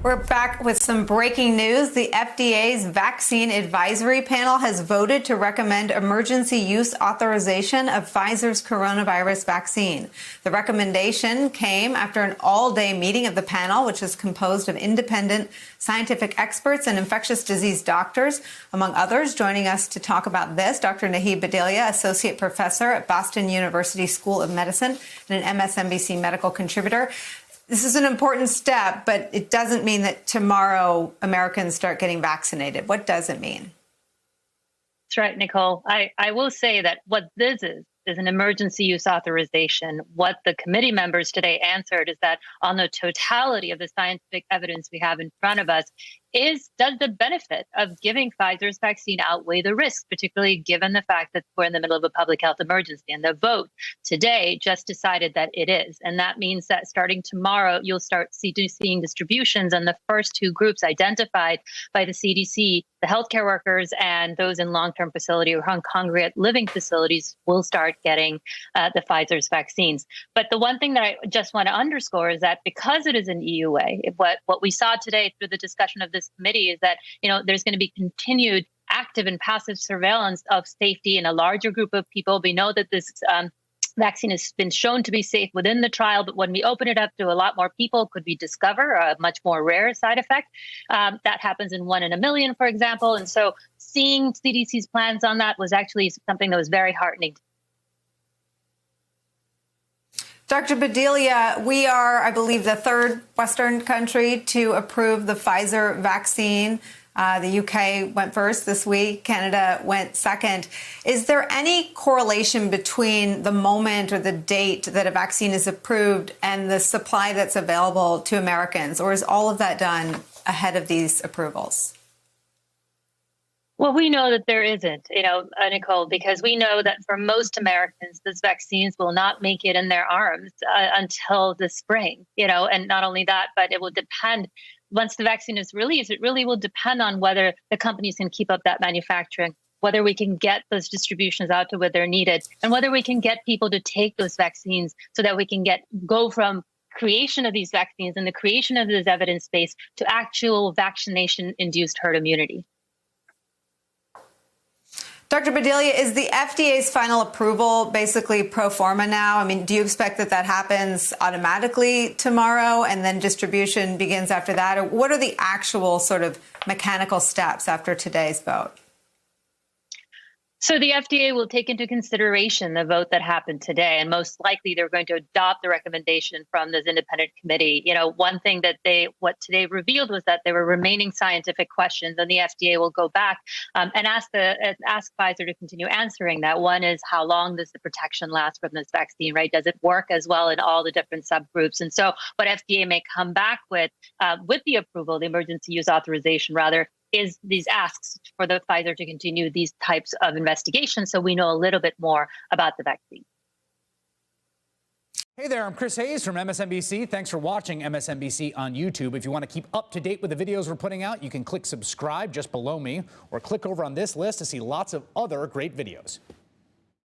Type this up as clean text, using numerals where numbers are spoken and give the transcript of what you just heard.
We're back with some breaking news. The FDA's Vaccine Advisory Panel has voted to recommend emergency use authorization of Pfizer's coronavirus vaccine. The recommendation came after an all-day meeting of the panel, which is composed of independent scientific experts and infectious disease doctors. Among others, joining us to talk about this, Dr. Nahib Bhadelia, Associate Professor at Boston University School of Medicine and an MSNBC medical contributor. This is an important step, but it doesn't mean that tomorrow Americans start getting vaccinated. What does it mean? That's right, Nicole. I will say that what this is an emergency use authorization. What the committee members today answered is that on the totality of the scientific evidence we have in front of us, does the benefit of giving Pfizer's vaccine outweigh the risk, particularly given the fact that we're in the middle of a public health emergency? And the vote today just decided that it is. And that means that starting tomorrow, you'll start seeing distributions. And the first two groups identified by the CDC, the healthcare workers and those in long-term facility or congregate living facilities, will start getting the Pfizer's vaccines. But the one thing that I just want to underscore is that because it is an EUA, what we saw today through the discussion of this committee is that, there's going to be continued active and passive surveillance of safety in a larger group of people. We know that this vaccine has been shown to be safe within the trial, but when we open it up to a lot more people, could we discover a much more rare side effect? That happens in 1 in a million, for example. And so seeing CDC's plans on that was actually something that was very heartening. Dr. Bhadelia, we are, I believe, the third Western country to approve the Pfizer vaccine. The UK went first this week. Canada went second. Is there any correlation between the moment or the date that a vaccine is approved and the supply that's available to Americans? Or is all of that done ahead of these approvals? Well, we know that there isn't, Nicole, because we know that for most Americans, these vaccines will not make it in their arms until the spring, and not only that, but it will depend. Once the vaccine is released, it really will depend on whether the companies can keep up that manufacturing, whether we can get those distributions out to where they're needed, and whether we can get people to take those vaccines so that we can go from creation of these vaccines and the creation of this evidence base to actual vaccination-induced herd immunity. Dr. Bhadelia, is the FDA's final approval basically pro forma now? I mean, do you expect that happens automatically tomorrow and then distribution begins after that? Or what are the actual sort of mechanical steps after today's vote? So the FDA will take into consideration the vote that happened today, and most likely they're going to adopt the recommendation from this independent committee. One thing that what today revealed was that there were remaining scientific questions, and the FDA will go back and ask Pfizer to continue answering that. One is, how long does the protection last from this vaccine, right? Does it work as well in all the different subgroups? And so what FDA may come back with the approval, the emergency use authorization rather, is these asks for the Pfizer to continue these types of investigations so we know a little bit more about the vaccine. Hey there, I'm Chris Hayes from MSNBC. Thanks for watching MSNBC on YouTube. If you want to keep up to date with the videos we're putting out, you can click subscribe just below me or click over on this list to see lots of other great videos.